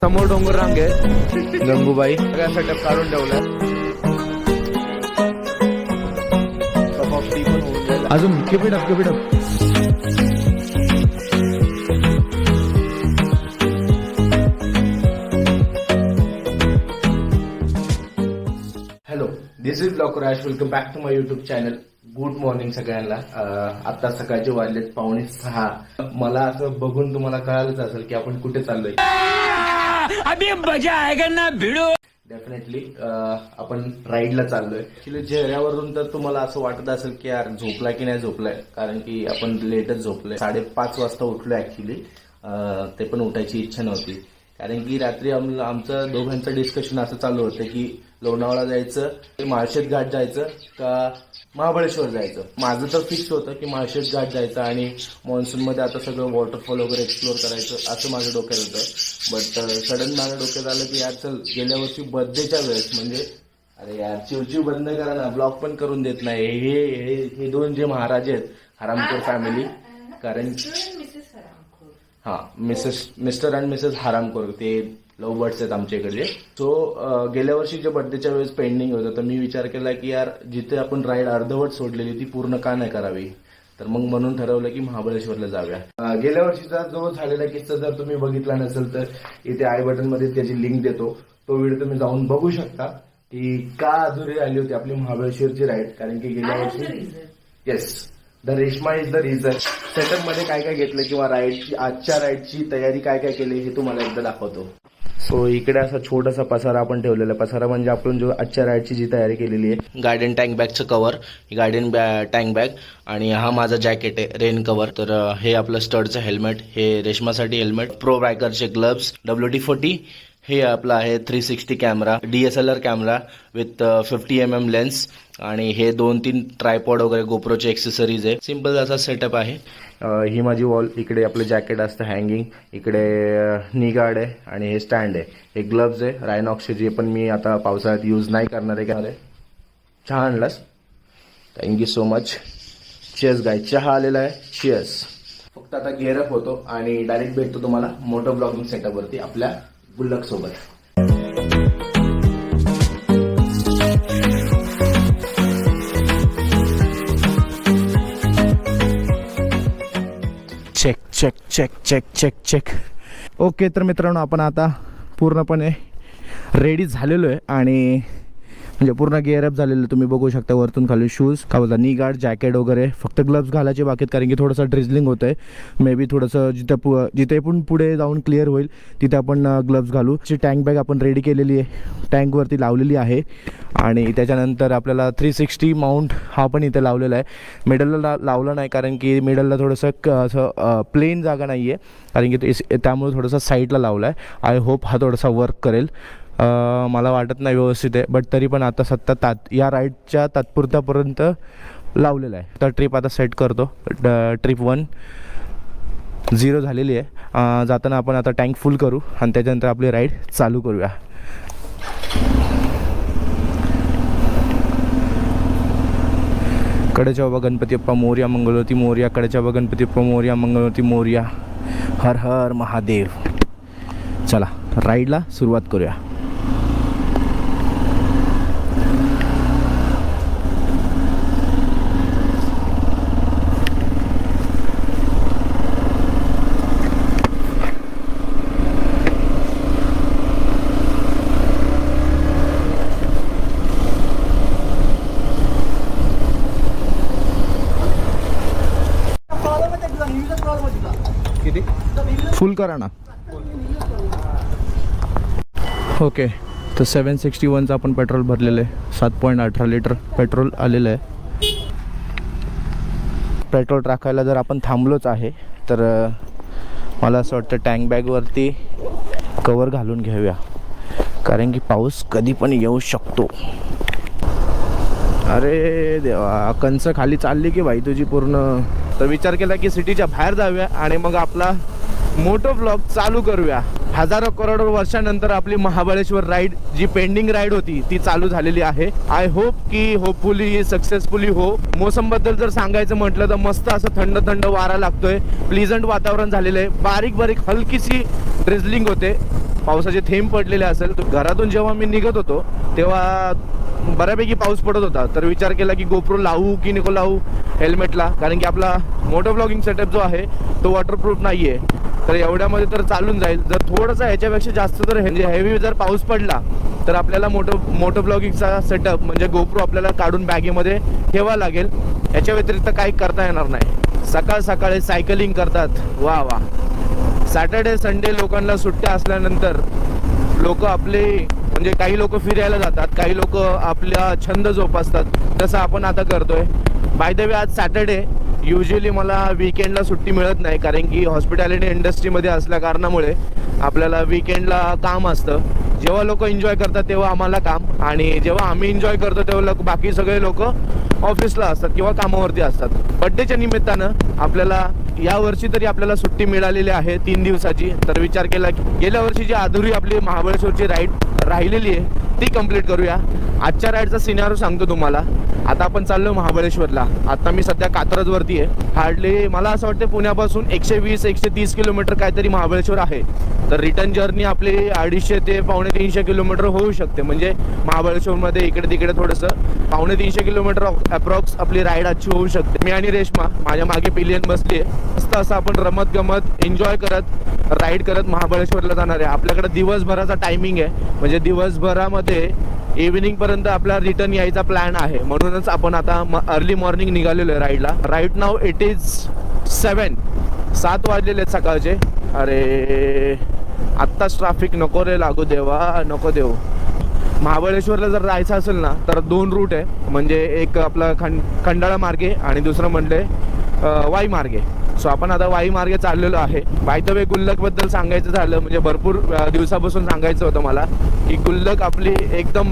समोर डोंगर रांग आहे, गंगूबाई सगळ्या सेटअप काढून ठेवला. अजून किपिडप hello, this is blogger crash. Welcome back to my YouTube channel. Good morning सगळ्यांना. आता सकाळचे वाजलेत 5:45. मला असं बघून तुम्हाला कळालंच असेल की आपण कुठे चाललोय. अभी मजा आएगा ना भिडो. डेफिनेटली आपण राईडला चाललोय. ऍक्च्युली चेहऱ्यावरून तर तुम्हाला असं वाटत असेल की यार झोपलाय की नाही झोपलाय, कारण की आपण लेटच झोपलोय. 5:30 वाजता उठलोय. ऍक्च्युली ते पण उठायची इच्छा नव्हती, कारण की रात्री आमचं दोघांचं डिस्कशन असं चालू होतं की लोणावळा जायचं, माळशेज घाट जायचं का महाबळेश्वर जायचं. माझं तर फिक्स होतं की माळशेज घाट जायचं आणि मान्सूनमध्ये आता सगळं वॉटरफॉल वगैरे एक्सप्लोर करायचं असं माझ्या डोक्यात होतं. बट सडन माझ्या डोक्यात आलं की यार चल, गेल्या वर्षी बर्थडेच्या वेळेस म्हणजे अरे यार चिवचिव बंद करा ना, ब्लॉग पण करून देत नाही हे दोन जे महाराज आहेत हरामखोर फॅमिली. कारण मिस्टर अँड मिसेस हरामखोर ते लव बर्ड्स आहेत आमच्या इकडे. सो गेल्या वर्षीच्या बर्थडेच्या वेळेस पेंडिंग होतं, तर मी विचार केला की यार जिथे आपण राईड अर्धवट सोडलेली ती पूर्ण का नाही करावी. तर मग म्हणून ठरवलं की महाबळेश्वरला जाऊया. गेल्या वर्षीचा जो झालेला किस्सा जर तुम्ही बघितला नसेल तर इथे आय बटन मध्ये त्याची लिंक देतो. तो व्हिडिओ तुम्ही जाऊन बघू शकता की का अधुरी आली होती आपली महाबळेश्वरची राईड. कारण की गेल्या वर्षी yes the Reshma is the reason. Setup मध्ये काय काय घेतलं किंवा राईडची आजच्या राईडची तयारी काय काय केली हे तुम्हाला एकदा दाखवतो. सो इकडे असा छोटासा पसारा आपण ठेवलेला. पसारा म्हणजे आपण जो आजच्या राईडची जी तयारी केलेली आहे. गार्डन टँक बॅगचं कव्हर, गार्डन टँक बॅग, आणि हा माझा जॅकेट आहे रेन कव्हर. तर हे आपलं स्टडचं हेल्मेट, हे रेशमासाठी हेल्मेट, प्रो बायकरचे ग्लव्स, WD-40. हे आपलं आहे 360 camera, DSLR camera with 50mm lens, आणि हे 2-3 ट्रायपॉड वगैरे गोप्रोचे एक्सेसरीज आहे. सिम्पल असा सेटअप आहे. ही माझी वॉल. इकडे आपलं जॅकेट असतं हँगिंग, इकडे नी गार्ड आहे आणि हे स्टँड आहे. हे ग्लव्ज आहे रायनॉक्सचे, जे पण मी आता पावसाळ्यात यूज नाही करणार आहे. चहा आणलास, थँक्यू सो मच. चिअर्स गाय, चहा आलेला आहे. चिअर्स. फक्त आता गेअरअप होतो आणि डायरेक्ट भेटतो तुम्हाला मोटो ब्लॉगिंग सेटअपवरती आपल्या गुल्लक सोबत. Check check check check check check. Okay, तर मित्रांनो आपण आता पूर्णपणे रेडी झालेलो आहे आणि म्हणजे पूर्ण गेअरअप झालेलं. तुम्ही बघू शकता वरतून खाली शूज, का बोलता नी गार्ड, जॅकेट वगैरे. फक्त ग्लव्स घालायचे बाकीत, कारण की थोडंसं ड्रिझलिंग होतं आहे. मे बी थोडंसं जिथे पण पुढे जाऊन क्लिअर होईल तिथे आपण ग्लव्स घालू. टँक बॅग आपण रेडी केलेली आहे, टँकवरती लावलेली आहे. आणि त्याच्यानंतर आपल्याला 360 माउंट हा पण इथे लावलेला आहे. मिडलला लावला नाही, कारण की मिडलला थोडंसं असं प्लेन जागा नाही आहे, कारण की त्यामुळे थोडंसं साईडला लावला आहे. आय होप हा थोडासा वर्क करेल. मला वाटत नाही व्यवस्थित आहे, बट तरी पण आता सत्ता या राईडच्या तात्पुरत्यापर्यंत लावलेला आहे. तर ट्रिप आता सेट करतो. ट्रिप 1 0 झालेली आहे. जाताना आपण आता टँक फुल करू आणि त्याच्यानंतर आपली राईड चालू करूया. कडेच्या बाबा गणपती अप्पा मोर्या, मंगलवती मोर्या. कडेच्या बाबा गणपती अप्पा मोर्या, मंगलवती मोर्या. हर हर महादेव. चला राईडला सुरुवात करूया. किती फुल करा ना. ओके, तर 761चं आपण पेट्रोल भरलेलं आहे. 7.18 लिटर पेट्रोल आलेलं आहे. पेट्रोल टाकायला जर आपण थांबलोच आहे तर मला असं वाटतं टँक बॅगवरती कवर घालून घेऊया, कारण की पाऊस कधी पण येऊ शकतो. अरे देवा, कंस खाली चालली की भाई तुझी पूर्ण. तर विचार केला की सिटीच्या बाहेर जाऊया आणि मग आपला मोटो ब्लॉग चालू करूया. हजारो करोडो वर्षानंतर आपली महाबळेश्वर राईड जी पेंडिंग राईड होती ती चालू झालेली आहे. आय होप की होपफुली सक्सेसफुली हो. मोसम बद्दल जर सांगायचं म्हटलं तर मस्त असं थंड थंड वारा लागतोय, प्लीजंट वातावरण झालेलं आहे. बारीक बारीक हलकीशी ड्रिझलिंग होते. पावसाचे थेंब पडलेले असेल. घरातून जेव्हा मी निघत होतो तेव्हा बऱ्यापैकी पाऊस पडत होता, तर विचार केला की गोप्रो लावू की नको लावू हेल्मेटला, कारण की आपला मोटो ब्लॉगिंग सेटअप जो आहे तो वॉटरप्रूफ नाही आहे. तर एवढ्यामध्ये तर चालून जाईल. जर थोडंसं ह्याच्यापेक्षा जास्त जर हेवी जर पाऊस पडला तर आपल्याला मोटो ब्लॉगिंगचा सेटअप म्हणजे गोप्रो आपल्याला काढून बॅगेमध्ये ठेवावा लागेल. याच्या व्यतिरिक्त काही करता येणार नाही. सकाळ सकाळी सायकलिंग करतात, वा वा. सॅटर्डे संडे लोकांना सुट्ट्या असल्यानंतर लोक आपले म्हणजे काही लोक फिरायला जातात, काही लोक आपला छंद जोपासतात, तसं आपण आता करतोय. बाय द वे आज सॅटर्डे. युजली मला वीकेंडला सुट्टी मिळत नाही, कारण की हॉस्पिटॅलिटी इंडस्ट्रीमध्ये असल्या कारणामुळे आपल्याला वीकेंडला काम असतं. जेव्हा लोक एन्जॉय करतात तेव्हा आम्हाला काम, आणि जेव्हा आम्ही एन्जॉय करतो तेव्हा बाकी सगळे लोक ऑफिसला असतात किंवा कामावरती असतात. बड्डेच्या निमित्तानं आपल्याला यावर्षी तरी आपल्याला सुट्टी मिळालेली आहे 3 दिवसाची. तर विचार केला की गेल्या वर्षी जी अधुरी आपली महाबळेश्वरची राईड राहिलेली आहे ती कंप्लीट करूया. आजच्या राईडचा सिनारिओ सांगतो तुम्हाला. आता आपण चाललो महाबळेश्वरला. आता मी सध्या कात्रजवरती आहे. हार्डली मला असं वाटतं पुण्यापासून 120-130 किलोमीटर काहीतरी महाबळेश्वर आहे. तर रिटर्न जर्नी आपली 250 ते 250 किलोमीटर होऊ शकते. म्हणजे महाबळेश्वरमध्ये इकडे तिकडे थोडंसं 250 किलोमीटर अप्रॉक्स आपली राईड आजची होऊ शकते. मी आणि रेश्मा माझ्या मागे पिलियन बसली आहे. मस्त असं आपण रमत गमत एन्जॉय करत राईड करत महाबळेश्वरला जाणार आहे. आपल्याकडे दिवसभराचा टायमिंग आहे, म्हणजे दिवसभरामध्ये इव्हिनिंग पर्यंत आपला रिटर्न यायचा प्लॅन आहे. म्हणूनच आपण आता अर्ली मॉर्निंग निघालेलो आहे राईडला. राईट नाव इट इज 7 वाजलेले आहेत सकाळचे. अरे आत्ताच ट्रॅफिक नको रे लागू देवा, नको देऊ. महाबळेश्वरला जर जायचं असेल ना तर 2 रूट आहे. म्हणजे एक आपला खंडाळा मार्गे आणि दुसरं म्हणले वाई मार्गे. सो आपण आता वाई मार्गे चाललेलो आहे. बाय द वे गुल्लकबद्दल सांगायचं झालं म्हणजे भरपूर दिवसापासून सांगायचं होतं मला की गुल्लक आपली एकदम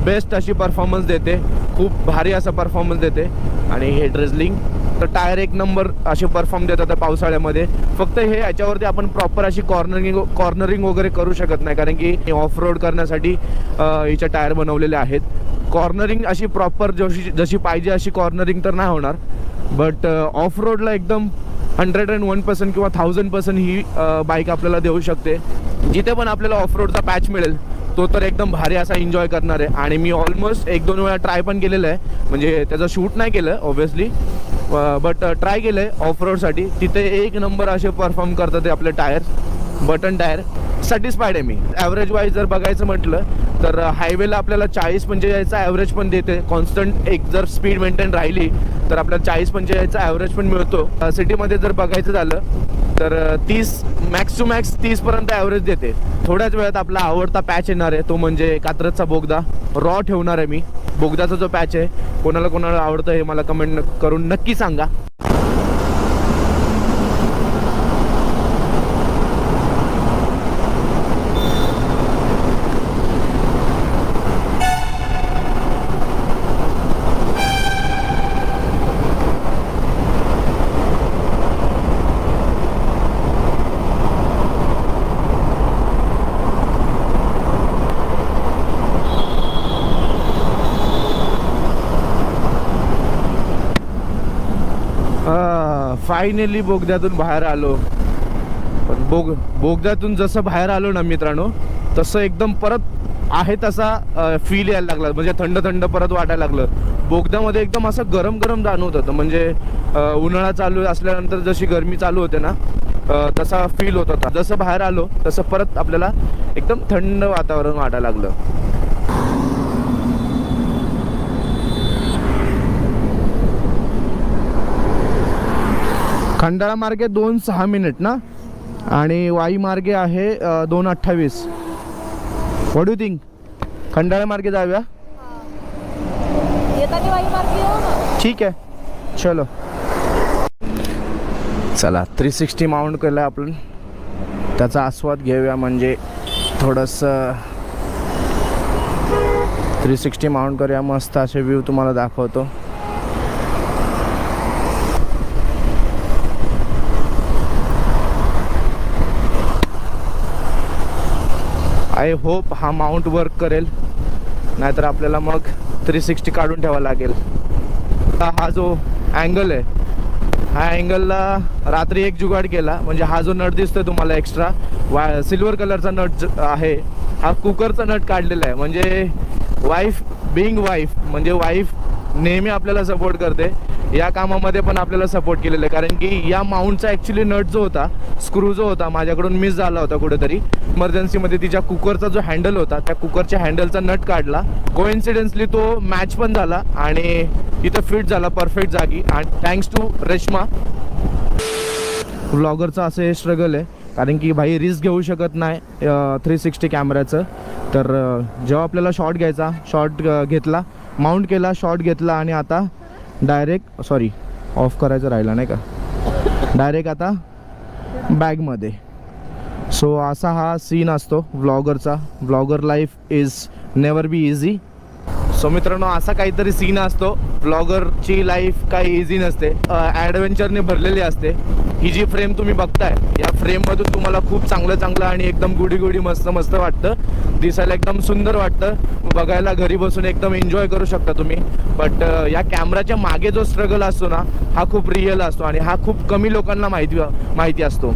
बेस्ट अशी परफॉर्मन्स देते, खूप भारी असा परफॉर्मन्स देते. आणि हे ड्रेझलिंग तर टायर 1 नंबर असे परफॉर्म देतात पावसाळ्यामध्ये. फक्त हे याच्यावरती आपण प्रॉपर अशी कॉर्नरिंग वगैरे करू शकत नाही, कारण की ऑफ रोड करण्यासाठी हिचे टायर बनवलेले आहेत. कॉर्नरिंग अशी प्रॉपर जशी पाहिजे अशी कॉर्नरिंग तर नाही होणार, बट ऑफ रोडला एकदम 101% किंवा 1000% ही बाईक आपल्याला देऊ शकते. जिथे पण आपल्याला ऑफ रोडचा पॅच मिळेल तो तर एकदम भारी असा एन्जॉय करणार आहे. आणि मी ऑलमोस्ट 1-2 वेळा ट्राय पण केलेलं आहे. म्हणजे त्याचं शूट नाही केलं ऑब्व्हियसली, बट ट्राय केलं आहे ऑफ रोडसाठी. तिथे 1 नंबर असे परफॉर्म करतात आपले टायर, बटन टायर. सॅटिस्फाईड आहे मी. ॲव्हरेज वाईज जर बघायचं म्हटलं तर हायवेला आपल्याला 40-45 ॲव्हरेज पण देते. कॉन्स्टंट एक जर स्पीड मेंटेन राहिली तर आपल्याला 40-45 ॲव्हरेज पण मिळतो. सिटीमध्ये जर बघायचं झालं तर 30 मॅक्स टू मॅक्स 30पर्यंत ॲव्हरेज देते. थोड्याच वेळात आपला आवडता पॅच येणार आहे, तो म्हणजे कात्रजचा बोगदा. रॉ ठेवणार आहे मी. बोगदाचा जो पॅच आहे कोणाला कोणाला आवडतं हे मला कमेंट करून नक्की सांगा. फायनली बोगद्यातून बाहेर आलो. पण बोगद्यातून जसं बाहेर आलो ना मित्रांनो, तसं एकदम परत आहे तसा फील यायला लागला. म्हणजे थंड थंड परत वाटायला लागलं. बोगद्यामध्ये एकदम असं गरम गरम जाणवत होतं. म्हणजे उन्हाळा चालू असल्यानंतर जशी गरमी चालू होते ना तसा फील होत होता. जसं बाहेर आलो तसं परत आपल्याला एकदम थंड वातावरण वाटायला लागलं. खंडाळा मार्गे 2:06 मिनिट ना, आणि वाई मार्गे आहे 2:28. What do think? खंडाळा मार्गे जाऊया. ठीक आहे चलो. चला 360 माउंट केलं आपण, त्याचा आस्वाद घेऊया. म्हणजे थोडंसं 360 माउंट करूया. मस्त असे व्ह्यू तुम्हाला दाखवतो. आय होप हा माउंट वर्क करेल, नाहीतर आपल्याला मग 360 काढून ठेवावा लागेल. हा जो अँगल आहे ह्या अँगलला रात्री एक जुगाड केला. म्हणजे हा जो नट दिसतोय तुम्हाला एक्स्ट्रा सिल्वर कलरचा नट आहे, हा कुकरचा नट काढलेला आहे. म्हणजे वाईफ बिंग वाईफ, म्हणजे वाईफ नेहमी आपल्याला सपोर्ट करते. या कामामध्ये पण आपल्याला सपोर्ट केलेला आहे, कारण की या माउंटचा ॲक्च्युली नट जो होता, स्क्रू जो होता, माझ्याकडून मिस झाला होता कुठेतरी इमर्जन्सीमध्ये. तिच्या कुकरचा जो हँडल होता, त्या कुकरच्या हँडलचा नट काढला. कोइन्सिडेंटली तो मॅच पण झाला आणि इथं फिट झाला परफेक्ट जागी. आणि थँक्स टू रेश्मा. व्लॉगरचं असं हे स्ट्रगल आहे, कारण की भाई रिस्क घेऊ शकत नाही 360 कॅमेऱ्याचं. तर जेव्हा आपल्याला शॉट घ्यायचा, शॉट घेतला, माउंट केला, शॉट घेतला आणि आता डायरेक्ट ऑफ करायचं राहिला नाही का, डायरेक्ट आता बॅगमध्ये. सो असा हा सीन असतो व्लॉगरचा. Vlogger life is never be easy. So मित्रांनो, असा काहीतरी सीन असतो. व्लॉगरची लाईफ काही इझी नसते, ॲडव्हेंचरने भरलेली असते. ही जी फ्रेम तुम्ही बघताय, या फ्रेममधून तुम्हाला खूप चांगलं आणि एकदम गुडी मस्त वाटतं, दिसायला एकदम सुंदर वाटतं, बघायला घरी बसून एकदम एन्जॉय करू शकता तुम्ही. बट या कॅमेराच्या मागे जो स्ट्रगल असतो ना, हा खूप रिअल असतो आणि हा खूप कमी लोकांना माहिती असतो.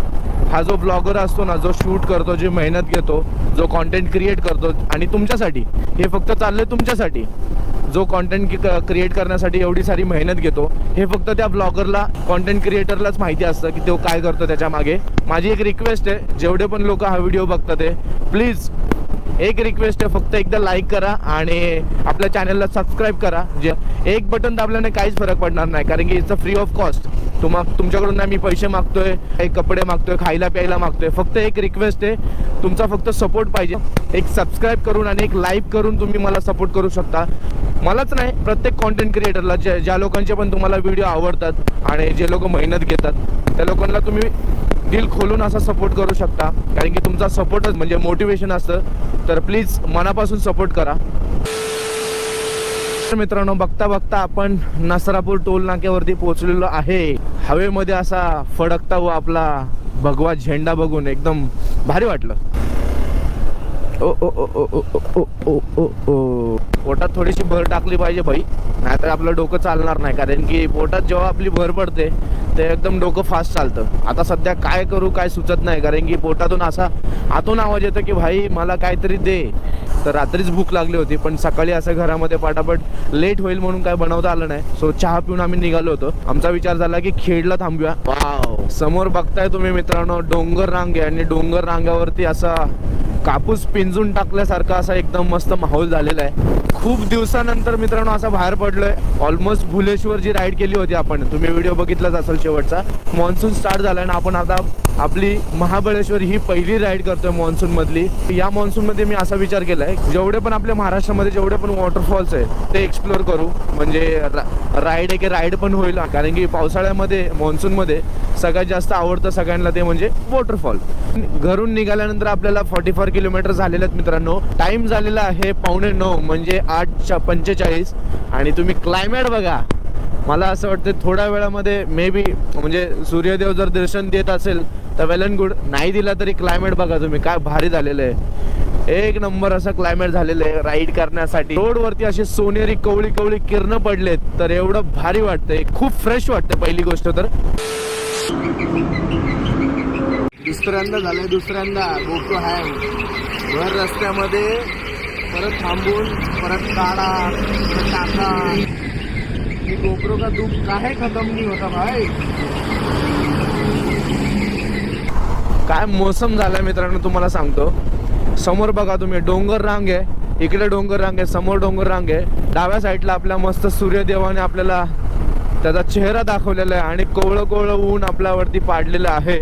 हा जो ब्लॉगर असतो ना, जो शूट करतो, जी मेहनत घेतो, जो कॉन्टेंट क्रिएट करतो, आणि तुमच्यासाठी हे फक्त चाललंय तुमच्यासाठी, जो कॉन्टेंट क्रिएट करण्यासाठी एवढी सारी मेहनत घेतो, हे फक्त त्या ब्लॉगरला, कॉन्टेंट क्रिएटरलाच माहिती असतं की तो काय करतो त्याच्या मागे. माझी एक रिक्वेस्ट आहे, जेवढे पण लोक हा व्हिडिओ बघतात आहे, प्लीज एक रिक्वेस्ट आहे, फक्त एकदा लाईक करा आणि आपल्या चॅनलला सबस्क्राईब करा. जे एक बटन दाबल्याने काहीच फरक पडणार नाही, कारण की it's a free of cost. तुमच्याकडून नाही मी पैसे मागतोय, एक कपडे मागतोय, खायला प्यायला मागतोय. फक्त एक रिक्वेस्ट आहे, तुमचा फक्त सपोर्ट पाहिजे. एक सबस्क्राईब करून आणि एक लाईक करून तुम्ही मला सपोर्ट करू शकता. मलाच नाही, प्रत्येक कॉन्टेंट क्रिएटरला, ज्या लोकांचे पण तुम्हाला व्हिडिओ आवडतात आणि जे लोक मेहनत घेतात, त्या लोकांना तुम्ही दिल खोलून असा सपोर्ट करू शकता, कारण की तुमचा सपोर्टच म्हणजे मोटिवेशन असतं. तर प्लीज मनापासून सपोर्ट करा. मित्रांनो, बघता आपण नसरापूर टोल नाक्यावरती पोहोचलेलो आहे. हवेमध्ये असा फडकता व आपला भगवा झेंडा बघून एकदम भारी वाटलं. ओ ओ ओ ओ ओ ओ ओ ओ ओ पोटात थोडीशी भर टाकली पाहिजे भाई, नाहीतर आपलं डोकं चालणार नाही. कारण की पोटात जेव्हा आपली भर पडते ते एकदम डोकं फास्ट चालतं. आता सध्या काय करू काय सुचत नाही, कारण की पोटातून असा आतून आवाज येतो की भाई मला काहीतरी दे. तर रात्रीच भूक लागली होती, पण सकाळी असं घरामध्ये पटापट लेट होईल म्हणून काय बनवता आलं नाही. सो चहा पिऊन आम्ही निघालो होतो. आमचा विचार झाला की खेडला थांबूया. वाव, समोर बघताय तुम्ही मित्रांनो डोंगर रांग आहे, आणि डोंगर रांगावरती असा कापूस पिंजून टाकल्यासारखा असा एकदम मस्त माहोल झालेला आहे. खूप दिवसानंतर मित्रांनो असं बाहेर पडलोय. ऑलमोस्ट भुलेश्वर जी राईड केली होती आपण, तुम्ही व्हिडिओ बघितलाच असेल शेवटचा. मॉन्सून स्टार्ट झालाय ना, आपण आता आपली महाबळेश्वर ही पहिली राईड करतोय मॉन्सून मधली. या मॉन्सून मध्ये मी असा विचार केलाय, जेवढे पण आपल्या महाराष्ट्रामध्ये जेवढे पण वॉटरफॉल्स आहे ते एक्सप्लोर करू. म्हणजे राईड पण होईल, कारण की पावसाळ्यामध्ये मॉन्सून मध्ये सगळ्यात जास्त आवडतं सगळ्यांना ते म्हणजे वॉटरफॉल. घरून निघाल्यानंतर आपल्याला 44 किलोमीटर झालेले आहेत मित्रांनो. टाइम झालेला आहे 8:45 म्हणजे 8:45. आणि तुम्ही क्लायमेट बघा, मला असं वाटतं थोड्या वेळामध्ये मे बी म्हणजे सूर्यदेव जर दर्शन देत असेल तर वेल अँड गुड, नाही दिला तरी क्लायमेट बघा तुम्ही काय भारी झालेलं आहे. एक नंबर असं क्लायमेट झालेलं आहे राईड करण्यासाठी. रोडवरती असे सोनेरी कवळी किरण पडलेत, तर एवढं भारी वाटतंय, खूप फ्रेश वाटतं. पहिली गोष्ट तर दुसऱ्यांदा गोप्रो आहे भर रस्त्यामध्ये, परत थांबून परत काढा परत टाका. गोप्रो का दुःख काहे खतम नहीं होता भाई. काय मोसम झालाय मित्रांनो तुम्हाला सांगतो. समोर बघा तुम्ही डोंगर रांग आहे, इकडे डोंगर रांग आहे, समोर डोंगर रांग आहे. डाव्या साईडला आपल्या मस्त सूर्यदेवाने आपल्याला त्याचा चेहरा दाखवलेला आहे आणि कोवळं ऊन आपल्यावरती पाडलेलं आहे.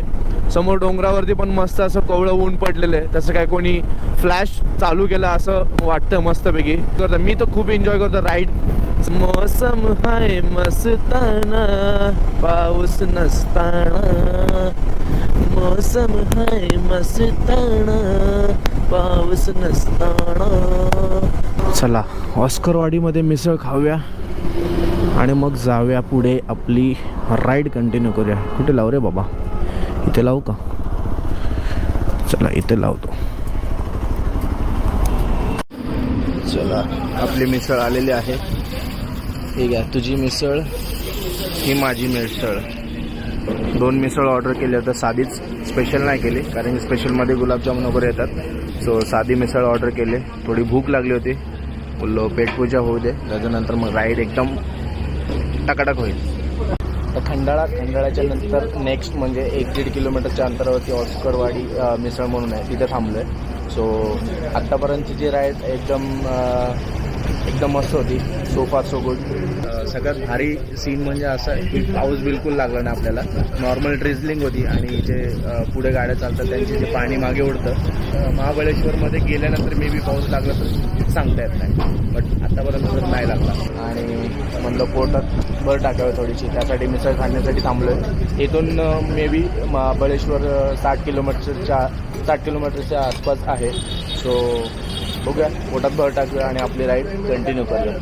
समोर डोंगरावरती पण मस्त असं कोवळं ऊन पडलेलं आहे. तसं काय कोणी फ्लॅश चालू केला असं वाटतं मस्तपैकी. तर मी तर खूप एन्जॉय करतो राईड. मौसम हाय मस्ताना पाऊस नसताना, मौसम हाय मस्ताना पाऊस नसताना. चला ऑस्करवाडीमध्ये मिसळ खाऊया आणि मग जाऊया पुढे, आपली राईड कंटिन्यू करूया. कुठे लावू रे बाबा, इथे लावू का? चला इथे लावतो. चला आपली मिसळ आलेली आहे. ठीक आहे, तुझी मिसळ ही माझी मिसळ. 2 मिसळ ऑर्डर केल्या होत्या, साधीच स्पेशल नाही केली, कारण की स्पेशलमध्ये गुलाबजामुन वगैरे येतात. सो साधी मिसळ ऑर्डर केले. थोडी भूक लागली होती, बोललो पेटपूजा होऊ दे, त्याच्यानंतर मग राईड एकदम टकाटक होईल. तर खंडाळाच्या नंतर नेक्स्ट म्हणजे 1-1.5 किलोमीटरच्या अंतरावरती ऑस्करवाडी मिसळ म्हणून आहे, तिथे थांबलो आहे. सो आत्तापर्यंतची जी राईड एकदम मस्त होती. सो फार सो गुड. सगळ्यात भारी सीन म्हणजे असं आहे की पाऊस बिलकुल लागला नाही आपल्याला. नॉर्मल ड्रिझलिंग होती आणि जे पुढे गाड्या चालतात त्यांचे जे पाणी मागे उडतं. महाबळेश्वरमध्ये गेल्यानंतर मे बी पाऊस लागला तर सांगता येत नाही, बट आत्तापर्यंत तर नाही लागला. आणि म्हणलं पोटात भर टाकावी थोडीशी, त्यासाठी मिसळ खाण्यासाठी थांबलो आहे. इथून मे बी महाबळेश्वर 60 किलोमीटरच्या आसपास आहे. सो बघूया, पोटात भर टाकूया आणि आपली राईड कंटिन्यू करूया.